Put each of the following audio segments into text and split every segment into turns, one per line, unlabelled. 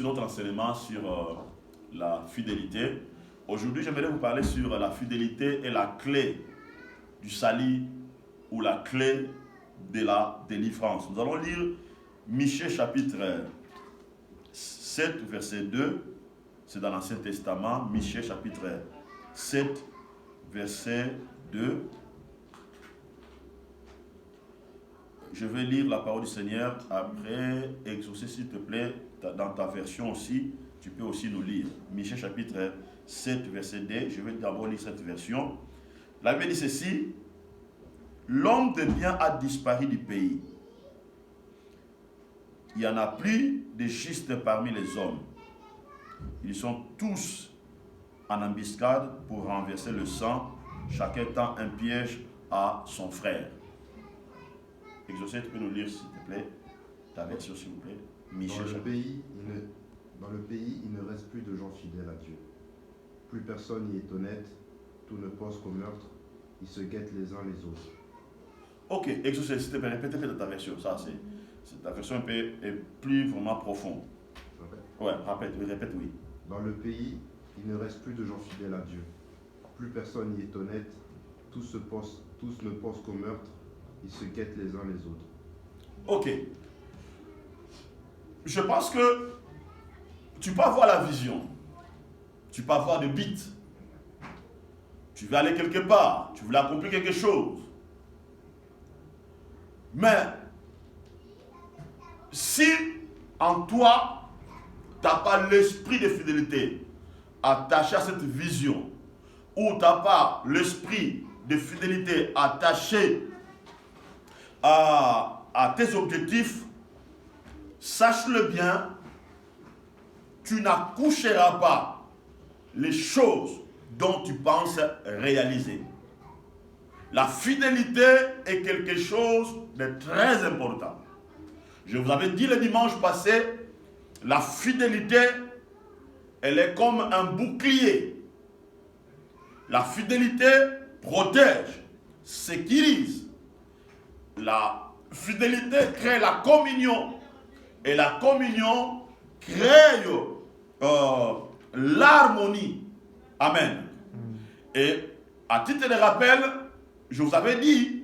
sur notre enseignement sur la fidélité. Aujourd'hui, j'aimerais vous parler sur la fidélité et la clé du salut ou la clé de la délivrance. Nous allons lire Michée chapitre 7, verset 2. C'est dans l'Ancien Testament. Michée chapitre 7, verset 2. Je vais lire la parole du Seigneur. Après, exaucer s'il te plaît, dans ta version aussi, tu peux aussi nous lire. Michée chapitre 7, verset 2. Je vais d'abord lire cette version. La Bible dit ceci: l'homme de bien a disparu du pays. Il n'y en a plus de justes parmi les hommes. Ils sont tous en embuscade pour renverser le sang, chacun tend un piège à son frère. Exaucé, tu peux nous lire s'il te plaît, ta version s'il vous plaît.
Dans le pays, il ne reste plus de gens fidèles à Dieu. Plus personne n'y est honnête, tout ne pense qu'au meurtre, ils se guettent les uns les autres.
Ok, exaucé, s'il te plaît, répète ta version, ça c'est ta version un peu est plus vraiment profonde. Ouais, répète, oui.
Dans le pays, il ne reste plus de gens fidèles à Dieu. Plus personne n'y est honnête, tous ne pensent qu'au meurtre, ils se guettent les uns les autres.
Ok. Je pense que tu peux avoir la vision. Tu peux avoir des buts. Tu veux aller quelque part. Tu veux accomplir quelque chose. Mais si en toi, tu n'as pas l'esprit de fidélité attaché à cette vision, ou tu n'as pas l'esprit de fidélité attaché à tes objectifs, sache-le bien, tu n'accoucheras pas les choses dont tu penses réaliser. La fidélité est quelque chose de très important. Je vous avais dit le dimanche passé, la fidélité, elle est comme un bouclier. La fidélité protège, sécurise. La fidélité crée la communion. Et la communion crée l'harmonie. Amen. Et à titre de rappel, je vous avais dit,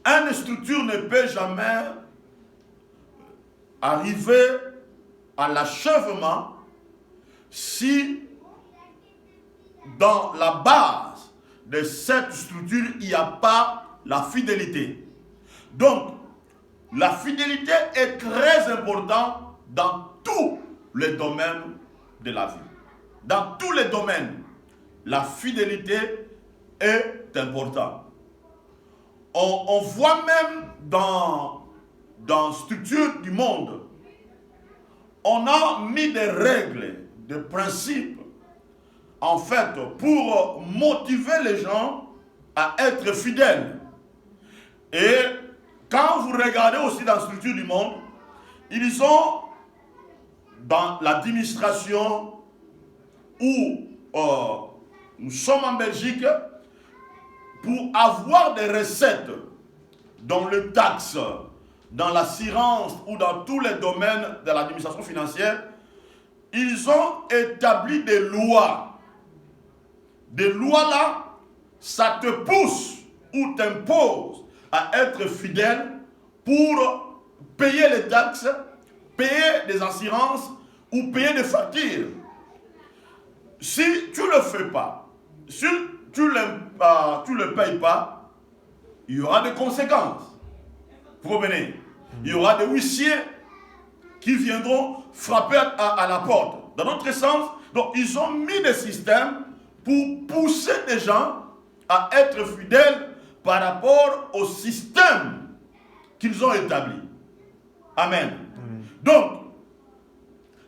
une structure ne peut jamais arriver à l'achèvement si dans la base de cette structure, il n'y a pas la fidélité. Donc, la fidélité est très importante dans tous les domaines de la vie. Dans tous les domaines, la fidélité est importante. On voit même dans la structure du monde, on a mis des règles, des principes, en fait, pour motiver les gens à être fidèles. Et quand vous regardez aussi dans la structure du monde, ils ont dans l'administration où nous sommes en Belgique, pour avoir des recettes dans le taxe, dans l'assurance ou dans tous les domaines de l'administration financière, ils ont établi des lois. Des lois là, ça te pousse ou t'impose à être fidèle pour payer les taxes, payer des assurances ou payer des factures. Si tu ne le fais pas, si tu ne le payes pas, il y aura des conséquences. Vous comprenez? Il y aura des huissiers qui viendront frapper à la porte. Dans notre sens, donc ils ont mis des systèmes pour pousser des gens à être fidèles par rapport au système qu'ils ont établi. Amen. Donc,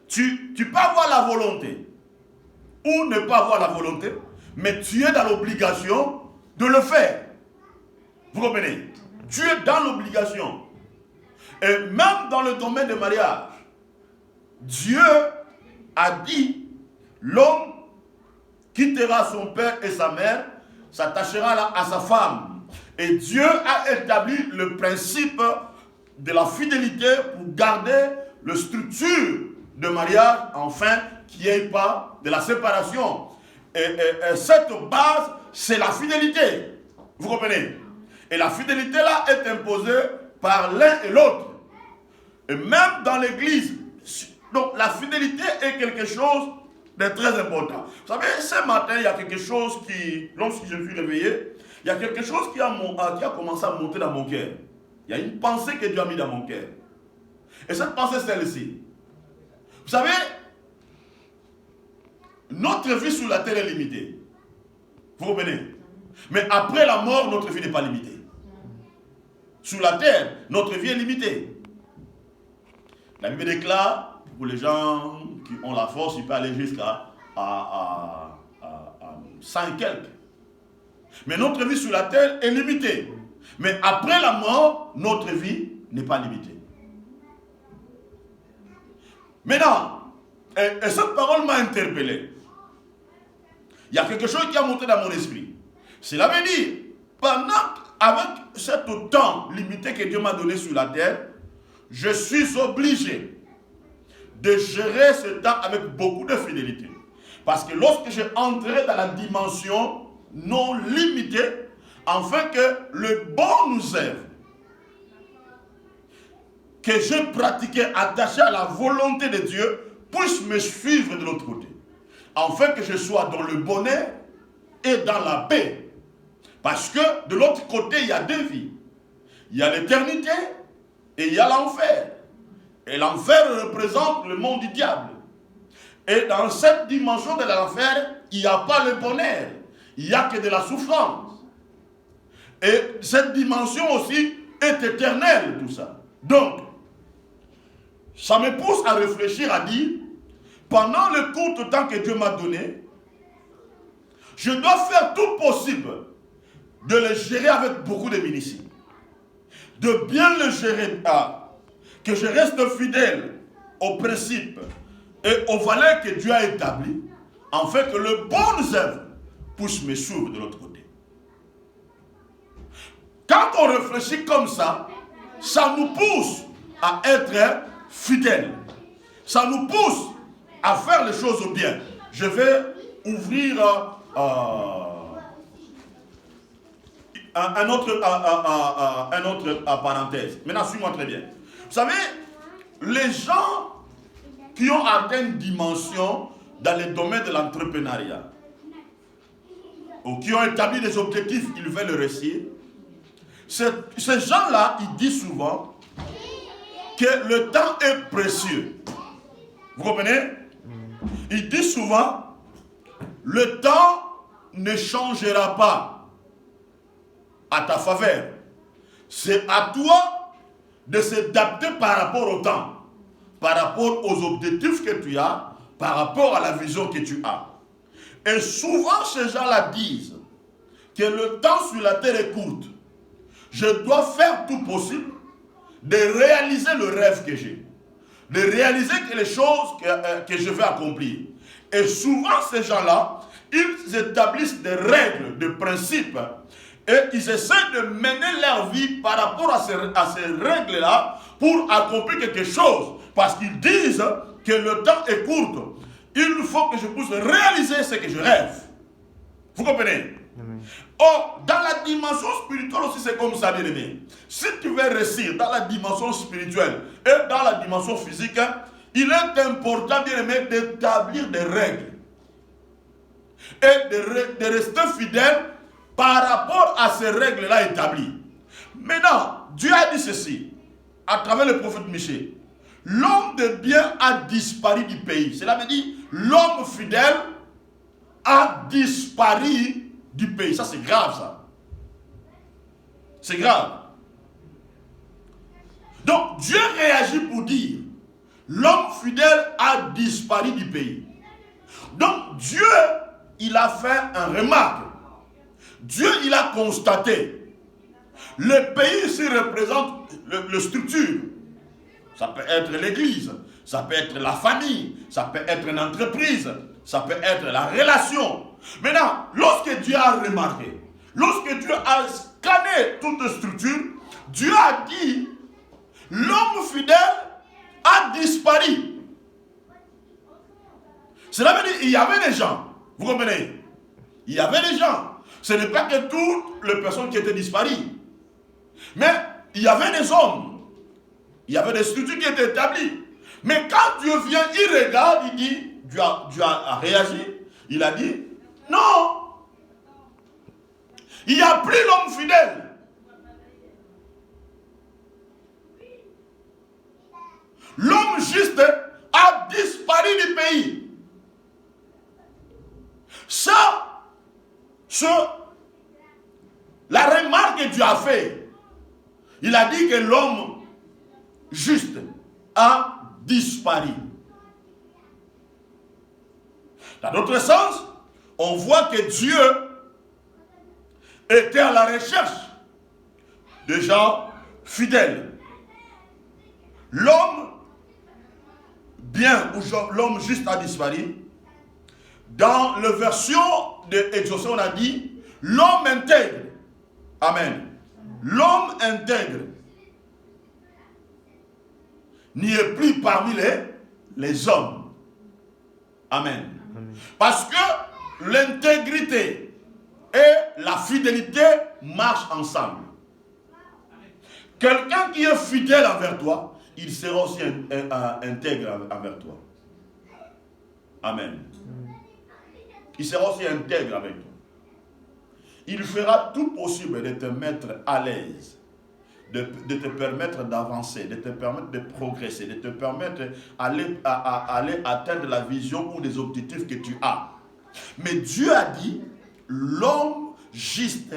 tu peux avoir la volonté ou ne pas avoir la volonté, mais tu es dans l'obligation de le faire. Vous comprenez? Tu es dans l'obligation. Et même dans le domaine du mariage, Dieu a dit, l'homme quittera son père et sa mère, s'attachera à sa femme. Et Dieu a établi le principe de la fidélité pour garder la structure de mariage, enfin, qu'il n'y ait pas de la séparation. Et cette base, c'est la fidélité. Vous comprenez? Et la fidélité là est imposée par l'un et l'autre. Et même dans l'église. Donc la fidélité est quelque chose de très important. Vous savez, ce matin, il y a quelque chose qui, lorsque je me suis réveillé, il y a quelque chose qui a commencé à monter dans mon cœur. Il y a une pensée que Dieu a mis dans mon cœur. Et cette pensée, c'est celle-ci. Vous savez, notre vie sur la terre est limitée. Vous comprenez? Mais après la mort, notre vie n'est pas limitée. Sur la terre, notre vie est limitée. La Bible déclare, pour les gens qui ont la force, il peut aller jusqu'à 100 quelques. Mais notre vie sur la terre est limitée. Mais après la mort, notre vie n'est pas limitée. Maintenant, et cette parole m'a interpellé. Il y a quelque chose qui a monté dans mon esprit. Cela veut dire, avec ce temps limité que Dieu m'a donné sur la terre, je suis obligé de gérer ce temps avec beaucoup de fidélité. Parce que lorsque je entrerai dans la dimension non limitée, afin que le bon nous aide, que j'ai pratiqué attaché à la volonté de Dieu, puisse me suivre de l'autre côté. Afin que je sois dans le bonheur et dans la paix. Parce que de l'autre côté, il y a deux vies. Il y a l'éternité et il y a l'enfer. Et l'enfer représente le monde du diable. Et dans cette dimension de l'enfer, il n'y a pas le bonheur. Il n'y a que de la souffrance. Et cette dimension aussi est éternelle, tout ça. Donc, ça me pousse à réfléchir, à dire, pendant le court temps que Dieu m'a donné, je dois faire tout possible de le gérer avec beaucoup de ministère. De bien le gérer, que je reste fidèle aux principes et aux valeurs que Dieu a établies, afin que le bon œuvre puisse me suivre de l'autre côté. Quand on réfléchit comme ça nous pousse à être fidèles. Ça nous pousse à faire les choses bien. Je vais ouvrir un autre parenthèse. Maintenant, suis-moi très bien. Vous savez, les gens qui ont atteint une dimension dans le domaine de l'entrepreneuriat, ou qui ont établi des objectifs, ils veulent le réussir, ces gens-là, ils disent souvent que le temps est précieux. Vous comprenez? Ils disent souvent, le temps ne changera pas à ta faveur. C'est à toi de s'adapter par rapport au temps, par rapport aux objectifs que tu as, par rapport à la vision que tu as. Et souvent, ces gens-là disent que le temps sur la terre est court. Je dois faire tout possible de réaliser le rêve que j'ai, de réaliser que les choses que je vais accomplir. Et souvent, ces gens-là, ils établissent des règles, des principes, et ils essaient de mener leur vie par rapport à ces règles-là pour accomplir quelque chose. Parce qu'ils disent que le temps est court. Il faut que je puisse réaliser ce que je rêve. Vous comprenez? Or, dans la dimension spirituelle aussi, c'est comme ça, bien aimé. Si tu veux réussir dans la dimension spirituelle et dans la dimension physique, il est important, bien aimé, d'établir des règles. Et de rester fidèle par rapport à ces règles-là établies. Maintenant, Dieu a dit ceci, à travers le prophète Michée. L'homme de bien a disparu du pays. Cela veut dire, l'homme fidèle a disparu du pays. Ça, c'est grave, ça. C'est grave. Donc, Dieu réagit pour dire, l'homme fidèle a disparu du pays. Donc, Dieu, il a fait un remarque. Dieu, il a constaté. Le pays ici représente le structure. Ça peut être l'église, ça peut être la famille, ça peut être une entreprise, ça peut être la relation. Maintenant, lorsque Dieu a remarqué, lorsque Dieu a scanné toute structure, Dieu a dit, l'homme fidèle a disparu. Cela veut dire qu'il y avait des gens. Vous comprenez? Il y avait des gens. Ce n'est pas que toutes les personnes qui étaient disparues. Mais il y avait des hommes. Il y avait des structures qui étaient établies. Mais quand Dieu vient, il regarde, il dit, Dieu a réagi. Il a dit, non. Il n'y a plus l'homme fidèle. L'homme juste a disparu du pays. Ça, la remarque que Dieu a fait, il a dit que l'homme juste a disparu. Dans d'autres sens, on voit que Dieu était à la recherche de gens fidèles. L'homme bien ou l'homme juste a disparu. Dans la version de Exaucé, on a dit l'homme intègre. Amen. L'homme intègre n'y est plus parmi les hommes. Amen. Parce que l'intégrité et la fidélité marchent ensemble. Quelqu'un qui est fidèle envers toi, il sera aussi intègre envers toi. Amen. Il sera aussi intègre avec toi. Il fera tout possible de te mettre à l'aise, de te permettre d'avancer, de te permettre de progresser, de te permettre d'aller atteindre la vision ou les objectifs que tu as. Mais Dieu a dit, l'homme juste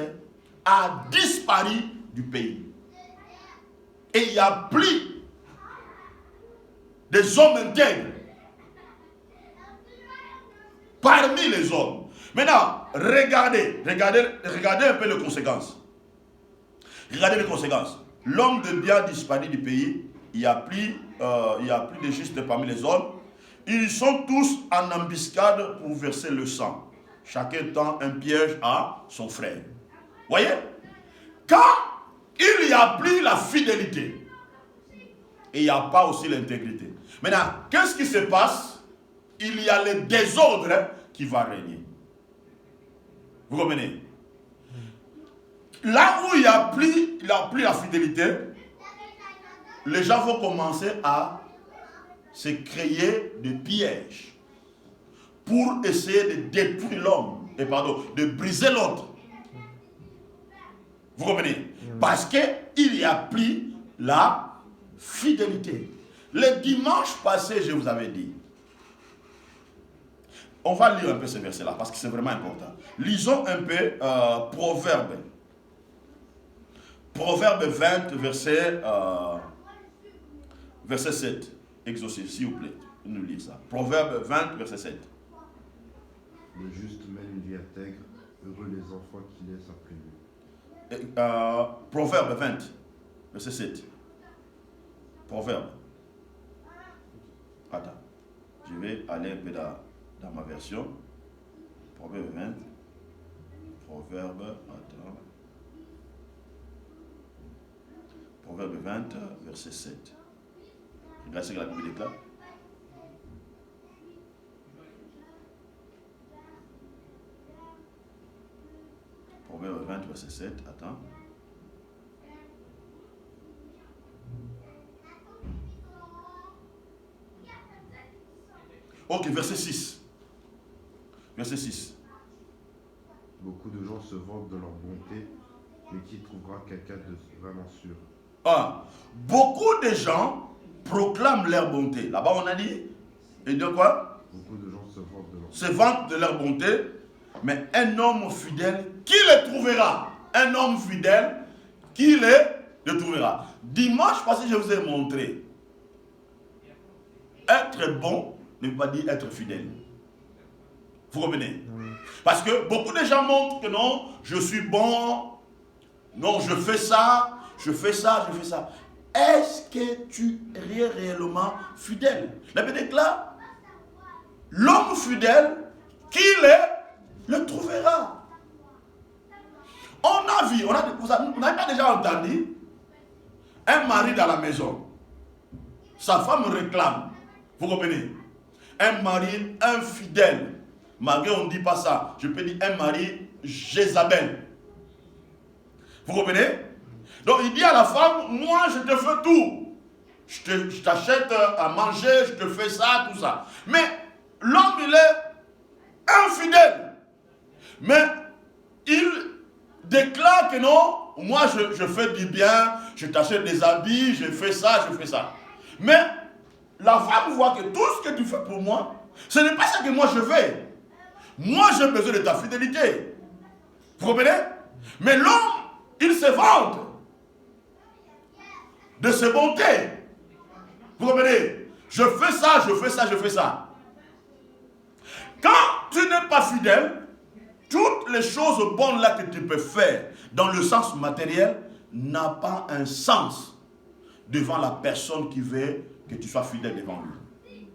a disparu du pays. Et il n'y a plus des hommes intègres parmi les hommes. Maintenant, regardez un peu les conséquences. Regardez les conséquences. L'homme de bien a disparu du pays. Il n'y a plus de justes parmi les hommes. Ils sont tous en embuscade pour verser le sang. Chacun tend un piège à son frère. Voyez? Quand il n'y a plus la fidélité, et il n'y a pas aussi l'intégrité. Maintenant, qu'est-ce qui se passe? Il y a le désordre qui va régner. Vous comprenez? Là où il n'y a plus la fidélité, les gens vont commencer à se créer des pièges pour essayer de détruire l'homme, de briser l'autre. Vous comprenez? Parce qu'il n'y a plus la fidélité. Le dimanche passé, je vous avais dit, on va lire un peu ce verset-là parce que c'est vraiment important. Lisons un peu Proverbe 20, verset 7. Exaucé, s'il vous plaît. Nous lisons ça. Proverbe 20, verset 7.
Le juste mène une vie intègre, heureux les enfants qui laissent après lui.
Proverbe 20, verset 7. Proverbe. Attends. Je vais aller un peu dans ma version. Proverbe 20. Proverbe. Attends. Proverbe 20, verset 7. Regardez ce que la Bible déclare. Proverbe 20, verset 7. Attends. Ok, verset 6. Verset 6.
Beaucoup de gens se vantent de leur bonté, mais qui trouvera quelqu'un de vraiment sûr?
Beaucoup de gens proclament leur bonté. Là-bas, on a dit, et de quoi?
Beaucoup de gens
se vantent de leur bonté, mais un homme fidèle, qui le trouvera? Un homme fidèle, qui le trouvera? Dimanche passé, je vous ai montré. Être bon ne veut pas dire être fidèle. Vous comprenez? Parce que beaucoup de gens montrent que non, je suis bon, non, je fais ça, je fais ça, je fais ça. Est-ce que tu es réellement fidèle? La Bible déclare, l'homme fidèle, qui le trouvera? On a vu, vous n'avez pas déjà entendu un mari dans la maison. sa femme réclame. Vous comprenez? Un mari infidèle. Malgré on ne dit pas ça. Je peux dire un mari Jézabel. Vous comprenez? Donc il dit à la femme, moi je te fais tout. Je t'achète à manger, je te fais ça, tout ça. Mais l'homme il est infidèle. Mais il déclare que non, moi je fais du bien, je t'achète des habits, je fais ça, je fais ça. Mais la femme voit que tout ce que tu fais pour moi, ce n'est pas ça que moi je fais. Moi j'ai besoin de ta fidélité. Vous comprenez? Mais l'homme, il se vante de ses bontés. Vous comprenez? Je fais ça, je fais ça, je fais ça. Quand tu n'es pas fidèle, toutes les choses bonnes là que tu peux faire dans le sens matériel n'a pas un sens devant la personne qui veut que tu sois fidèle devant lui.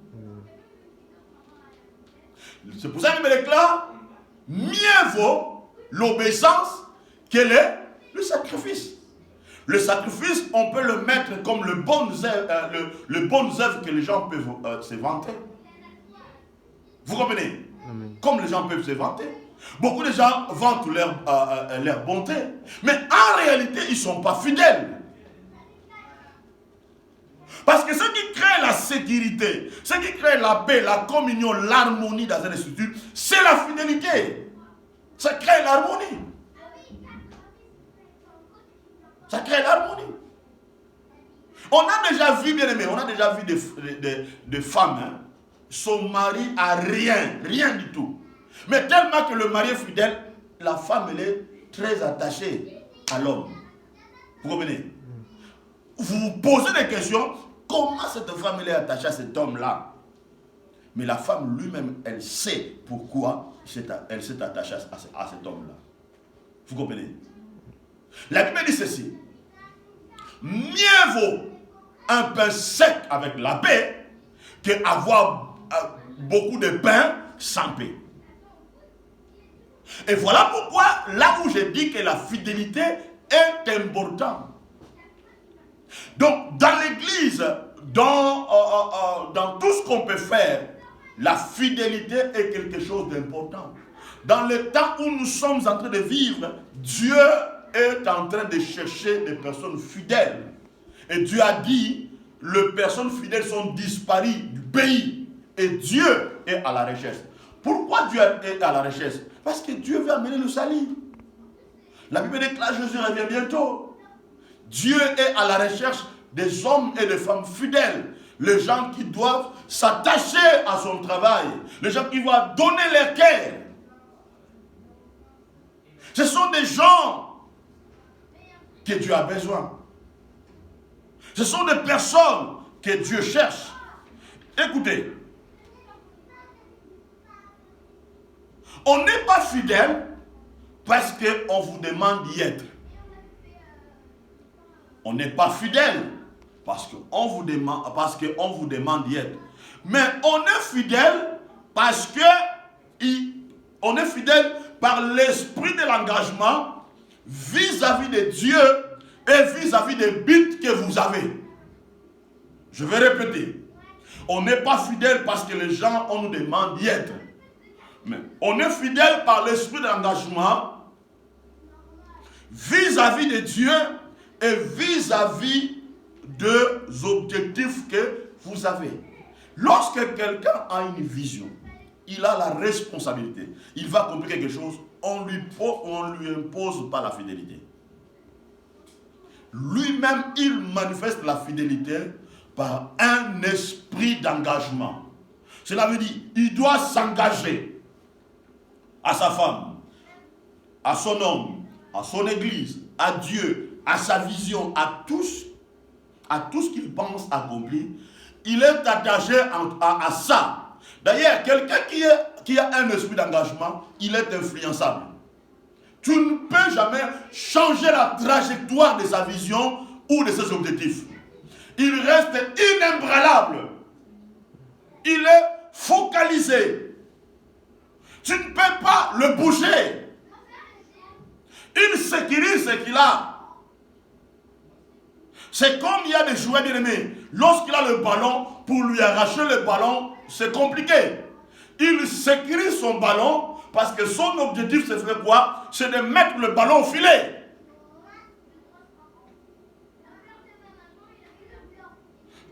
C'est pour ça qu'il me déclare, mieux vaut l'obéissance que le sacrifice. Le sacrifice, on peut le mettre comme le bon œuvre que les gens peuvent se vanter. Vous comprenez? Comme les gens peuvent se vanter. Beaucoup de gens vantent leur bonté. Mais en réalité, ils ne sont pas fidèles. Parce que ce qui crée la sécurité, ce qui crée la paix, la communion, l'harmonie dans une structure, c'est la fidélité. Ça crée l'harmonie. Ça crée l'harmonie. On a déjà vu, bien aimé, on a déjà vu des femmes, hein, son mari a rien du tout. Mais tellement que le mari est fidèle, la femme elle est très attachée à l'homme. Vous comprenez? Vous vous posez des questions, comment cette femme elle est attachée à cet homme-là? Mais la femme lui-même, elle sait pourquoi elle s'est attachée à cet homme-là. Vous comprenez? La Bible dit ceci. Mieux vaut un pain sec avec la paix qu'avoir beaucoup de pain sans paix. Et voilà pourquoi, là où je dis que la fidélité est importante. Donc, dans l'église, dans tout ce qu'on peut faire, la fidélité est quelque chose d'important. Dans le temps où nous sommes en train de vivre, Dieu est en train de chercher des personnes fidèles. Et Dieu a dit, les personnes fidèles sont disparues du pays. Et Dieu est à la recherche. Pourquoi Dieu est à la recherche? Parce que Dieu veut amener le salut. La Bible déclare, Jésus revient bientôt. Dieu est à la recherche des hommes et des femmes fidèles. Les gens qui doivent s'attacher à son travail. Les gens qui vont donner leur cœur. Ce sont des gens que Dieu a besoin. Ce sont des personnes que Dieu cherche. Écoutez. On n'est pas fidèle parce qu'on vous demande d'y être. On n'est pas fidèle parce qu'on vous demande d'y être. Mais on est fidèle parce que on est fidèle par l'esprit de l'engagement vis-à-vis de Dieu et vis-à-vis des buts que vous avez. Je vais répéter. On n'est pas fidèle parce que les gens on nous demande d'y être. Mais on est fidèle par l'esprit d'engagement vis-à-vis de Dieu et vis-à-vis des objectifs que vous avez. Lorsque quelqu'un a une vision, il a la responsabilité. Il va accomplir quelque chose, on lui impose pas la fidélité. Lui-même, il manifeste la fidélité par un esprit d'engagement. Cela veut dire, il doit s'engager à sa femme, à son homme, à son église, à Dieu, à sa vision, à tout ce qu'il pense accomplir. Il est attaché à ça. D'ailleurs, quelqu'un qui a un esprit d'engagement, il est influençable. Tu ne peux jamais changer la trajectoire de sa vision ou de ses objectifs. Il reste inébranlable. Il est focalisé. Tu ne peux pas le bouger. Il sécurise ce qu'il a. C'est comme il y a des jouets bien-aimés. lorsqu'il a le ballon, pour lui arracher le ballon, c'est compliqué. Il sécurise son ballon parce que son objectif, c'est de quoi? C'est de mettre le ballon au filet.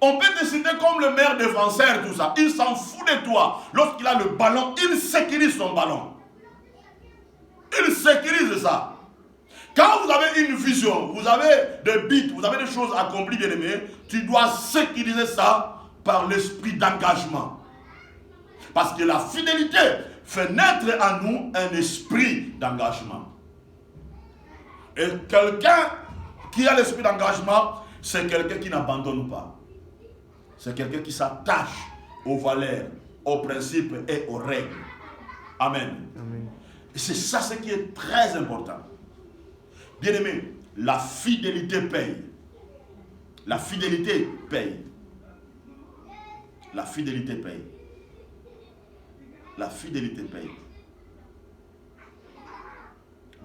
On peut décider comme le meilleur défenseur, tout ça. Il s'en fout de toi. Lorsqu'il a le ballon, il sécurise son ballon. Il sécurise ça. Quand vous avez une vision, vous avez des buts, vous avez des choses accomplies, bien aimé, tu dois sécuriser ça par l'esprit d'engagement. Parce que la fidélité fait naître en nous un esprit d'engagement. Et quelqu'un qui a l'esprit d'engagement, c'est quelqu'un qui n'abandonne pas. C'est quelqu'un qui s'attache aux valeurs, aux principes et aux règles. Amen.
Amen.
Et c'est ça ce qui est très important. Bien aimé, la fidélité paye. La fidélité paye. La fidélité paye. La fidélité paye.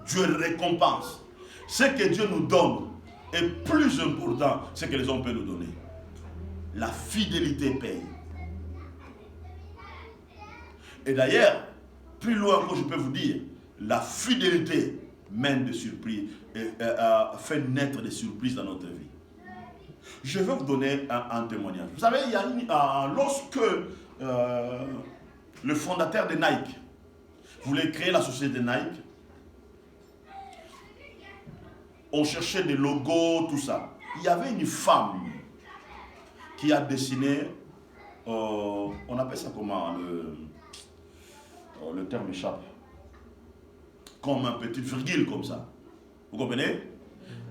Dieu récompense. Ce que Dieu nous donne est plus important que ce que les hommes peuvent nous donner. La fidélité paye. Et d'ailleurs, plus loin que je peux vous dire, la fidélité mène des surprises, fait naître des surprises dans notre vie. Je vais vous donner un témoignage. Vous savez, il y a lorsque le fondateur de Nike voulait créer la société de Nike, on cherchait des logos, tout ça. Il y avait une femme qui a dessiné, on appelle ça comment, le terme échappe, comme un petit virgule comme ça. Vous comprenez?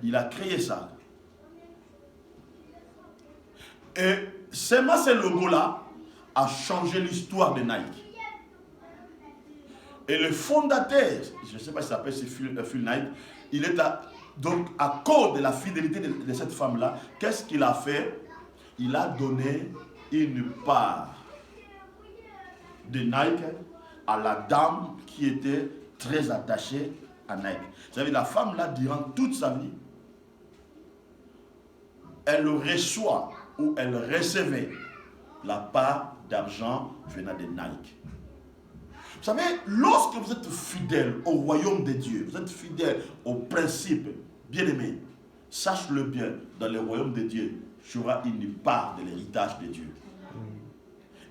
Il a créé ça. Et seulement ce logo-là a changé l'histoire de Nike. Et le fondateur, je ne sais pas si ça s'appelle Phil Knight, il est donc à cause de la fidélité de cette femme-là, qu'est-ce qu'il a fait? Il a donné une part de Nike à la dame qui était très attachée à Nike. Vous savez, la femme-là, durant toute sa vie, elle reçoit ou elle recevait la part d'argent venant de Nike. Vous savez, lorsque vous êtes fidèle au royaume de Dieu, vous êtes fidèle aux principes, bien aimés, sache-le bien, dans le royaume de Dieu, tu auras une part de l'héritage de Dieu.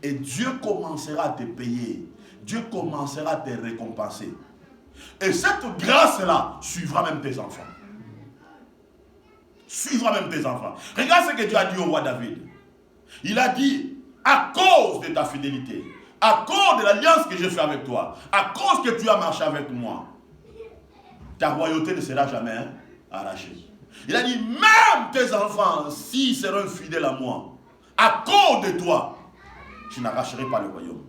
Et Dieu commencera à te payer. Dieu commencera à te récompenser. Et cette grâce-là suivra même tes enfants. Suivra même tes enfants. Regarde ce que Dieu a dit au roi David. Il a dit, à cause de ta fidélité, à cause de l'alliance que j'ai fait avec toi, à cause que tu as marché avec moi, ta royauté ne sera jamais arrachée. Il a dit, même tes enfants, s'ils seront fidèles à moi, à cause de toi, je n'arracherai pas le royaume.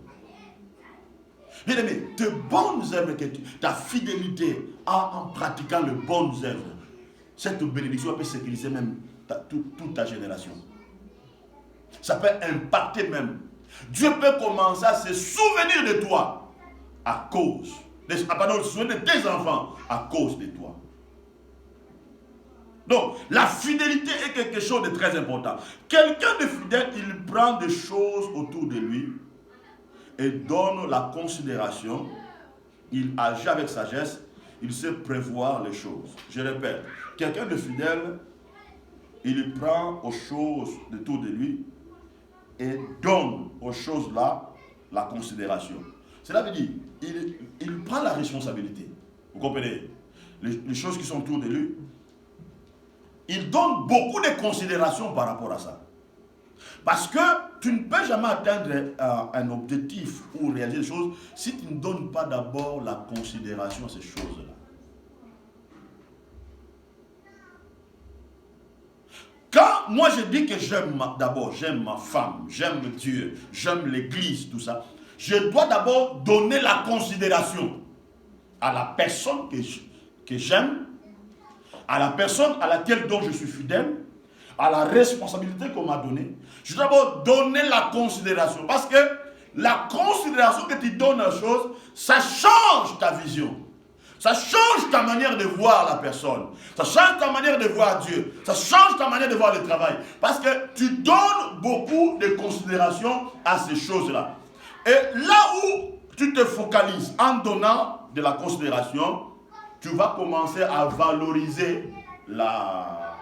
Bien aimé, tes bonnes œuvres, ta fidélité en pratiquant les bonnes œuvres, cette bénédiction peut sécuriser même toute ta génération. Ça peut impacter même. Dieu peut commencer à se souvenir de toi à cause, se souvenir de tes enfants à cause de toi. Donc, la fidélité est quelque chose de très important. Quelqu'un de fidèle, il prend des choses autour de lui et donne la considération. Il agit avec sagesse, il sait prévoir les choses. Je répète, quelqu'un de fidèle, il prend aux choses autour de lui et donne aux choses-là la considération. Cela veut dire, il prend la responsabilité. Vous comprenez? Les choses qui sont autour de lui, il donne beaucoup de considération par rapport à ça. Parce que tu ne peux jamais atteindre un objectif ou réaliser des choses si tu ne donnes pas d'abord la considération à ces choses-là. Quand moi je dis que j'aime ma femme, j'aime Dieu, j'aime l'église, tout ça, je dois d'abord donner la considération à la personne que j'aime, à la personne à laquelle dont je suis fidèle, à la responsabilité qu'on m'a donnée. Je dois d'abord donner la considération. Parce que la considération que tu donnes à la chose, ça change ta vision. Ça change ta manière de voir la personne. Ça change ta manière de voir Dieu. Ça change ta manière de voir le travail. Parce que tu donnes beaucoup de considération à ces choses-là. Et là où tu te focalises en donnant de la considération, tu vas commencer à valoriser la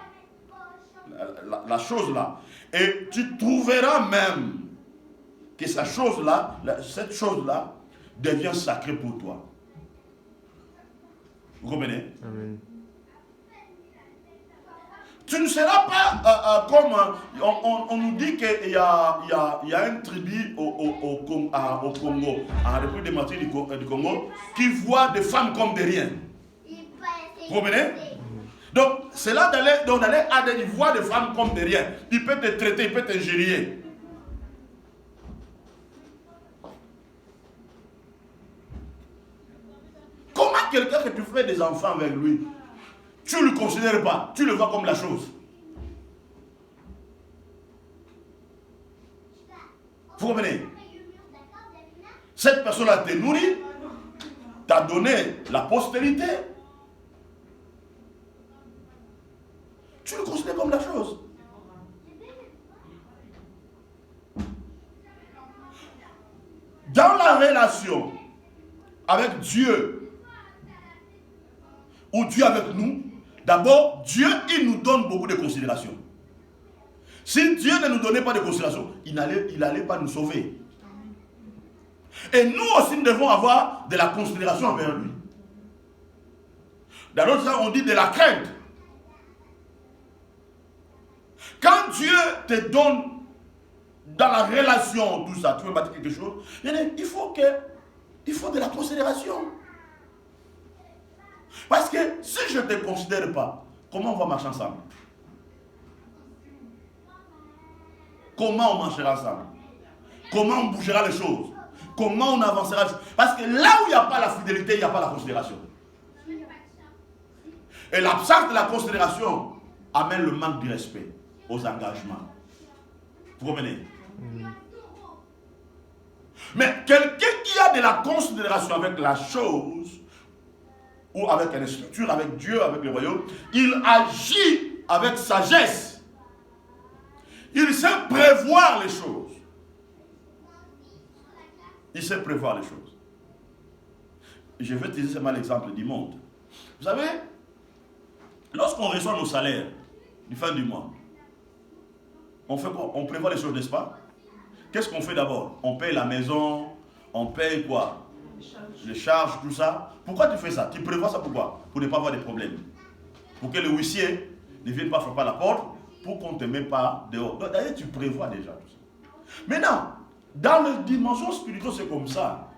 chose là. Et tu trouveras même que cette chose là devient sacrée pour toi. Vous comprenez?
Amen.
Tu ne seras pas comme on nous dit qu'il y a une tribu au Congo, en République démocratique du Congo, qui voit des femmes comme des riens. Vous comprenez? Donc, c'est là d'aller à des voix de femmes comme des riens. Il peut te traiter, il peut t'injurier. Comment quelqu'un que tu fais des enfants avec lui, tu ne le considères pas, tu le vois comme la chose. Vous comprenez? Cette personne-là te nourrit, t'a donné la postérité. Tu le considères comme la chose. Dans la relation avec Dieu, ou Dieu avec nous, d'abord, Dieu, il nous donne beaucoup de considération. Si Dieu ne nous donnait pas de considération, il n'allait pas nous sauver. Et nous aussi, nous devons avoir de la considération envers lui. Dans l'autre sens, on dit de la crainte. Quand Dieu te donne dans la relation, tout ça, tu veux bâtir quelque chose, il faut de la considération. Parce que si je ne te considère pas, comment on va marcher ensemble? Comment on marchera ensemble? Comment on bougera les choses? Comment on avancera? Parce que là où il n'y a pas la fidélité, il n'y a pas la considération. Et l'absence de la considération amène le manque de respect aux engagements. Vous comprenez? Mais quelqu'un qui a de la considération avec la chose, ou avec une structure, avec Dieu, avec le royaume, il agit avec sagesse. Il sait prévoir les choses. Il sait prévoir les choses. Je vais utiliser seulement l'exemple du monde. Vous savez, lorsqu'on reçoit nos salaires du fin du mois, on fait quoi? On prévoit les choses, n'est-ce pas? Qu'est-ce qu'on fait d'abord? On paye la maison, on paye quoi? Les charges, tout ça. Pourquoi tu fais ça? Tu prévois ça pourquoi? Pour ne pas avoir de problèmes. Pour que le huissier ne vienne pas frapper à la porte, pour qu'on ne te mette pas dehors. D'ailleurs, tu prévois déjà tout ça. Maintenant, dans la dimension spirituelle, c'est comme ça.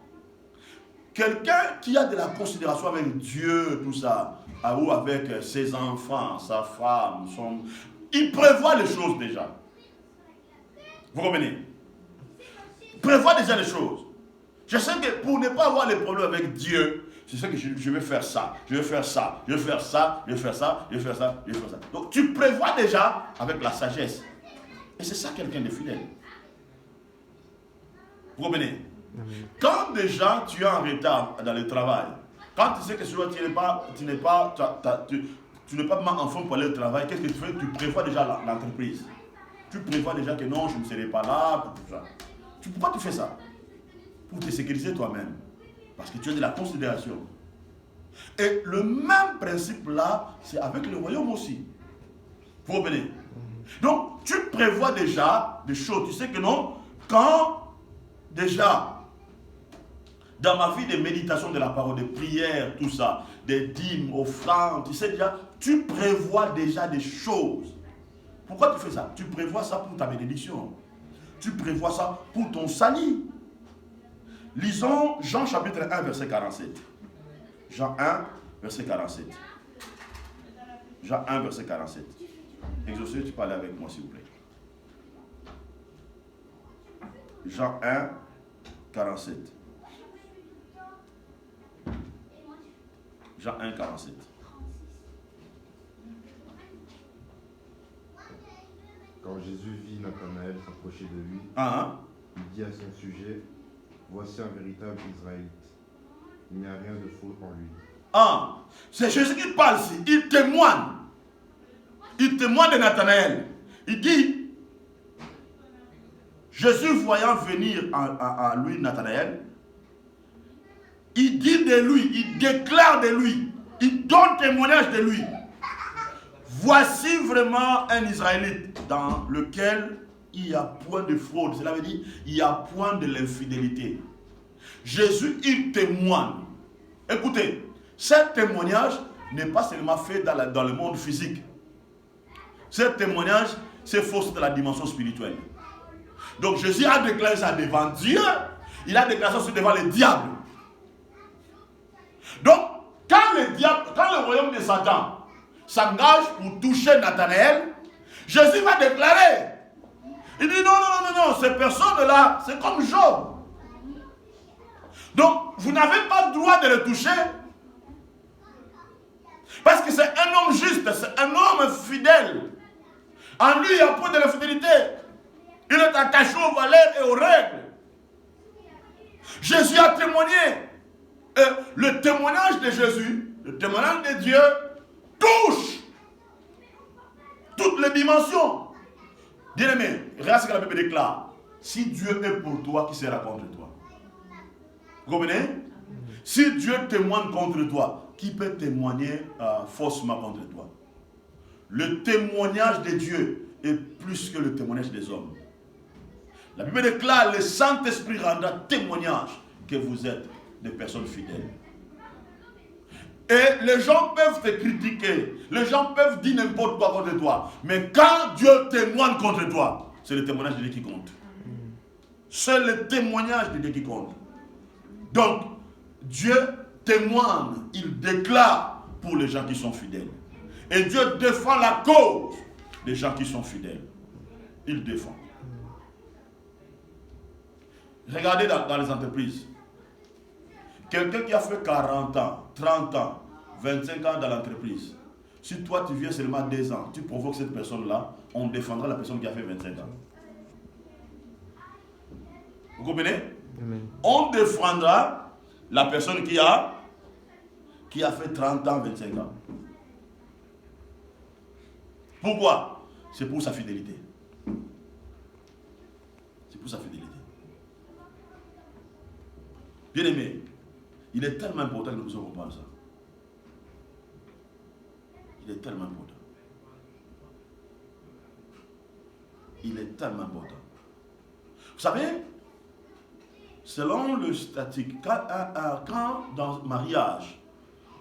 Quelqu'un qui a de la considération avec Dieu, tout ça, ou avec ses enfants, sa femme, il prévoit les choses déjà. Vous comprenez? Il prévoit déjà les choses. Je sais que pour ne pas avoir les problèmes avec Dieu, je sais que je vais faire ça, je vais faire ça, je vais faire ça, je vais faire ça, je vais faire ça, je vais faire ça. Donc tu prévois déjà avec la sagesse. Et c'est ça quelqu'un de fidèle. Vous comprenez? Quand déjà tu es en retard dans le travail, quand tu sais que tu n'es pas en forme pour aller au travail, qu'est-ce que tu fais? Tu prévois déjà l'entreprise. Tu prévois déjà que non, je ne serai pas là, pour tout ça. Pourquoi tu fais ça? Pour te sécuriser toi-même. Parce que tu as de la considération. Et le même principe là, c'est avec le royaume aussi. Vous comprenez? Donc, tu prévois déjà des choses. Tu sais que non, quand déjà, dans ma vie de méditation de la parole, de prière, tout ça, des dîmes, offrandes, tu sais déjà, tu prévois déjà des choses. Pourquoi tu fais ça? Tu prévois ça pour ta bénédiction. Tu prévois ça pour ton salut. Lisons Jean chapitre 1, verset 47. Jean 1, verset 47. Jean 1, verset 47. Exaucé, tu peux aller avec moi, s'il vous plaît. Jean 1, 47. Jean 1, 47.
Quand Jésus vit Nathanaël s'approcher de lui, il dit à son sujet: voici un véritable Israélite. Il n'y a rien de faux en lui.
Ah, c'est Jésus qui parle ici. Il témoigne. Il témoigne de Nathanaël. Il dit, Jésus voyant venir à lui Nathanaël, il dit de lui, il déclare de lui, il donne témoignage de lui. Voici vraiment un Israélite dans lequel il n'y a point de fraude. Cela veut dire il n'y a point de l'infidélité. Jésus, il témoigne. Écoutez, ce témoignage n'est pas seulement fait dans le monde physique. Ce témoignage, c'est fausse de la dimension spirituelle. Donc Jésus a déclaré ça devant Dieu, il a déclaré ça devant le diable. Donc, quand le royaume de Satan s'engage pour toucher Nathanaël, Jésus va déclarer. Il dit non, ces personnes-là, c'est comme Job. Donc, vous n'avez pas le droit de le toucher. Parce que c'est un homme juste, c'est un homme fidèle. En lui, il n'y a point de l'infidélité. Il est attaché aux valeurs et aux règles. Jésus a témoigné. Et le témoignage de Jésus, le témoignage de Dieu, touche toutes les dimensions. Bien-aimé, regarde ce que la Bible déclare. Si Dieu est pour toi, qui sera contre toi? Vous comprenez? Si Dieu témoigne contre toi, qui peut témoigner faussement contre toi? Le témoignage de Dieu est plus que le témoignage des hommes. La Bible déclare, le Saint-Esprit rendra témoignage que vous êtes des personnes fidèles. Et les gens peuvent te critiquer, les gens peuvent dire n'importe quoi contre toi, mais quand Dieu témoigne contre toi, c'est le témoignage de Dieu qui compte. C'est le témoignage de Dieu qui compte. Donc, Dieu témoigne, il déclare pour les gens qui sont fidèles. Et Dieu défend la cause des gens qui sont fidèles. Il défend. Regardez dans les entreprises. Quelqu'un qui a fait 40 ans, 30 ans, 25 ans dans l'entreprise, si toi tu viens seulement 2 ans, tu provoques cette personne-là, on défendra la personne qui a fait 25 ans. Vous comprenez? Amen. On défendra la personne qui a fait 30 ans, 25 ans. Pourquoi? C'est pour sa fidélité. C'est pour sa fidélité. Bien aimé, il est tellement important que nous puissions comprendre ça. Il est tellement important. Il est tellement important. Vous savez, selon le statistique, quand dans mariage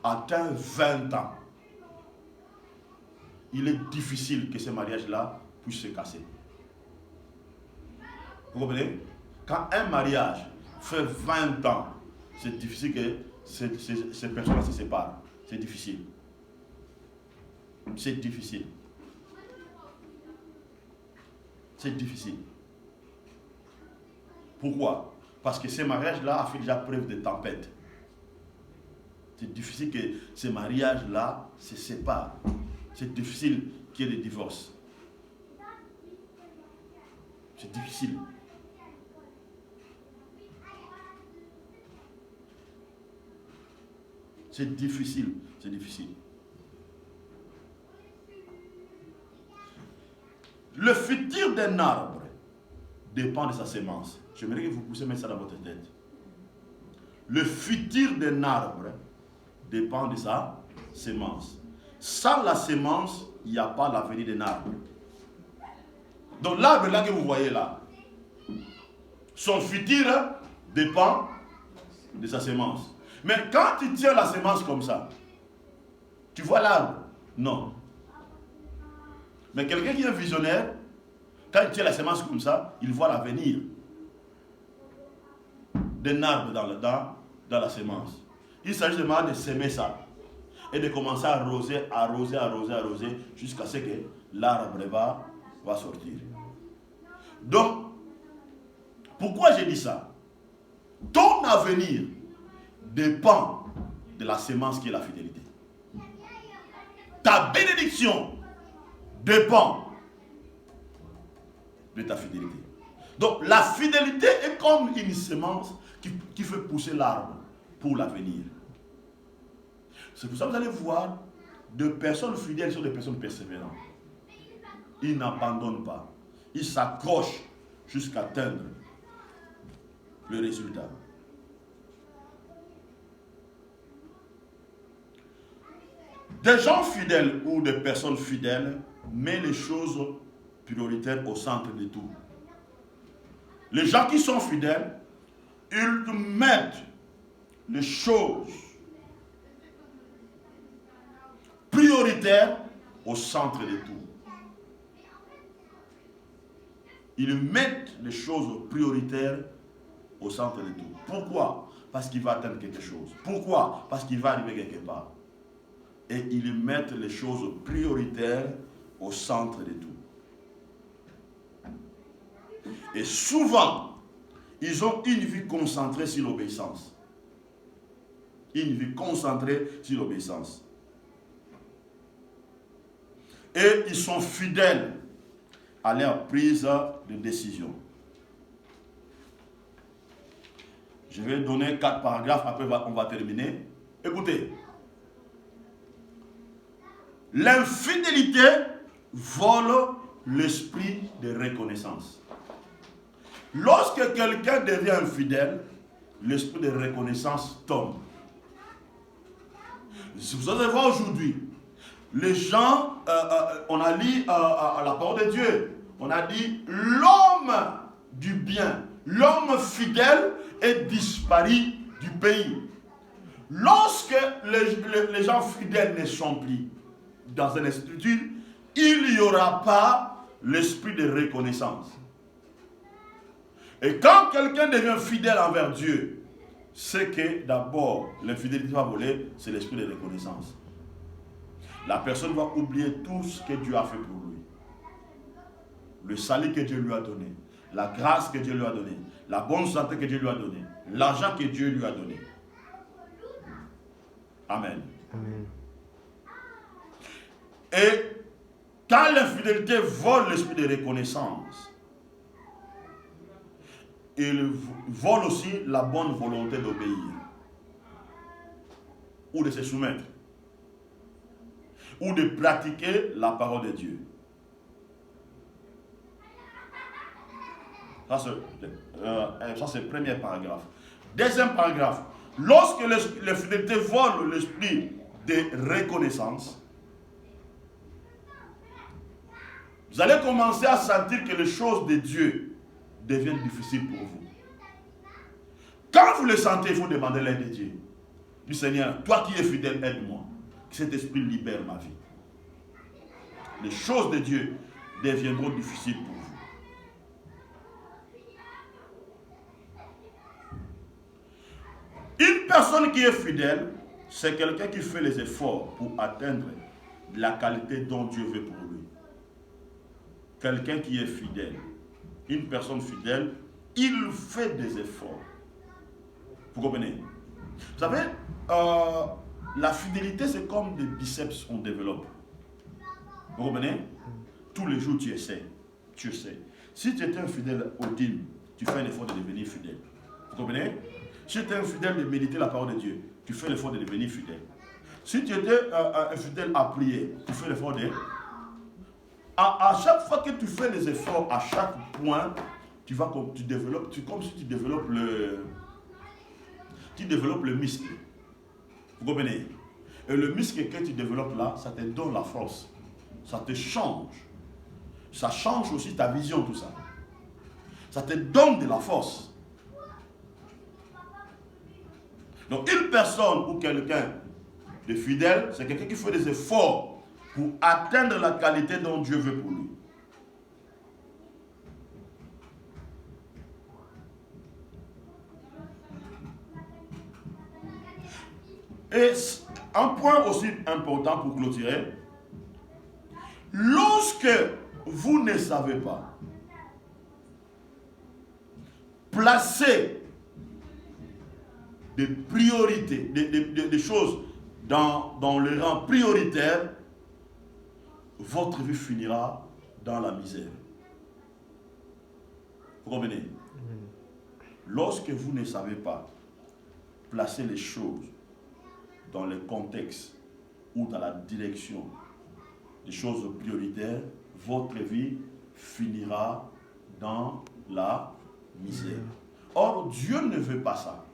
atteint 20 ans, il est difficile que ce mariage-là puisse se casser. Vous comprenez? Quand un mariage fait 20 ans, c'est difficile que ces personnes-là se séparent. C'est difficile. C'est difficile. C'est difficile. Pourquoi? Parce que ces mariages-là ont fait déjà preuve de tempête. C'est difficile que ces mariages-là se séparent. C'est difficile qu'il y ait des divorces. C'est difficile. C'est difficile. C'est difficile. Le futur d'un arbre dépend de sa sémence. J'aimerais que vous puissiez mettre ça dans votre tête. Le futur d'un arbre dépend de sa sémence. Sans la sémence, il n'y a pas l'avenir d'un arbre. Donc l'arbre là que vous voyez là, son futur dépend de sa sémence. Mais quand tu tiens la sémence comme ça, tu vois l'arbre? Non. Mais quelqu'un qui est visionnaire, quand il tient la sémence comme ça, il voit l'avenir d'un arbre dans la sémence. Il s'agit seulement de s'aimer ça et de commencer à arroser, jusqu'à ce que l'arbre va sortir. Donc, pourquoi j'ai dit ça? Ton avenir dépend de la sémence qui est la fidélité. Ta bénédiction dépend de ta fidélité. Donc la fidélité est comme une sémence qui fait pousser l'arbre pour l'avenir. C'est pour ça que vous allez voir de personnes fidèles sont des personnes persévérantes. Ils n'abandonnent pas. Ils s'accrochent jusqu'à atteindre le résultat. Des gens fidèles ou des personnes fidèles mettent les choses prioritaires au centre de tout. Les gens qui sont fidèles, ils mettent les choses prioritaires au centre de tout. Ils mettent les choses prioritaires au centre de tout. Pourquoi? Parce qu'il va atteindre quelque chose. Pourquoi? Parce qu'il va arriver quelque part. Et ils mettent les choses prioritaires au centre de tout. Et souvent, ils ont une vie concentrée sur l'obéissance. Une vie concentrée sur l'obéissance. Et ils sont fidèles à leur prise de décision. Je vais donner 4 paragraphes, après on va terminer. Écoutez. L'infidélité vole l'esprit de reconnaissance. Lorsque quelqu'un devient infidèle, l'esprit de reconnaissance tombe. Si vous allez voir aujourd'hui, les gens, on a lu la parole de Dieu, on a dit l'homme du bien, l'homme fidèle est disparu du pays. Lorsque les gens fidèles ne sont plus dans une structure, il n'y aura pas l'esprit de reconnaissance. Et quand quelqu'un devient fidèle envers Dieu, c'est que d'abord, l'infidélité va voler, c'est l'esprit de reconnaissance. La personne va oublier tout ce que Dieu a fait pour lui. Le salut que Dieu lui a donné, la grâce que Dieu lui a donnée, la bonne santé que Dieu lui a donnée, l'argent que Dieu lui a donné. Amen.
Amen.
Et quand l'infidélité vole l'esprit de reconnaissance, il vole aussi la bonne volonté d'obéir ou de se soumettre ou de pratiquer la parole de Dieu. Ça c'est le premier paragraphe. Deuxième paragraphe. Lorsque l'infidélité vole l'esprit de reconnaissance, vous allez commencer à sentir que les choses de Dieu deviennent difficiles pour vous. Quand vous le sentez, il faut demander l'aide de Dieu. Du Seigneur, toi qui es fidèle, aide-moi. Que cet esprit libère ma vie. Les choses de Dieu deviendront difficiles pour vous. Une personne qui est fidèle, c'est quelqu'un qui fait les efforts pour atteindre la qualité dont Dieu veut pour lui. Quelqu'un qui est fidèle, une personne fidèle, il fait des efforts. Vous comprenez? Vous savez, la fidélité, c'est comme des biceps qu'on développe. Vous comprenez? Tous les jours, tu essaies. Tu sais. Si tu étais infidèle au dîme, tu fais l'effort de devenir fidèle. Vous comprenez? Si tu étais infidèle de méditer la parole de Dieu, tu fais l'effort de devenir fidèle. Si tu étais infidèle à prier, tu fais l'effort de... À chaque fois que tu fais les efforts, à chaque point, tu développes, comme si tu développes le muscle. Vous comprenez? Et le muscle que tu développes là, ça te donne la force. Ça te change. Ça change aussi ta vision, tout ça. Ça te donne de la force. Donc une personne ou quelqu'un de fidèle, c'est quelqu'un qui fait des efforts pour atteindre la qualité dont Dieu veut pour lui. Et un point aussi important pour clôturer, lorsque vous ne savez pas placer des priorités, des choses dans le rang prioritaire, votre vie finira dans la misère. Vous comprenez? Lorsque vous ne savez pas placer les choses dans le contexte ou dans la direction des choses prioritaires, votre vie finira dans la misère. Or, Dieu ne veut pas ça.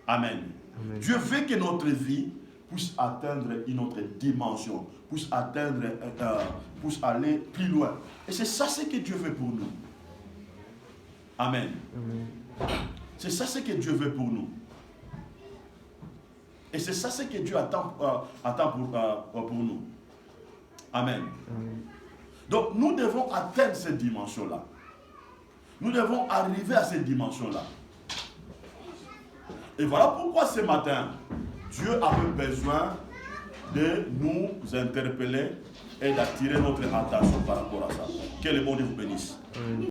Amen.
Amen.
Dieu veut que notre vie puisse atteindre une autre dimension, puisse aller plus loin. Et c'est ça ce que Dieu veut pour nous. Amen.
Amen.
C'est ça ce que Dieu veut pour nous. Et c'est ça ce que Dieu attend pour nous. Amen.
Amen.
Donc nous devons atteindre cette dimension-là. Nous devons arriver à cette dimension-là. Et voilà pourquoi ce matin, Dieu avait besoin de nous interpeller et d'attirer notre attention par rapport à ça. Que le bon Dieu vous bénisse.
Amen.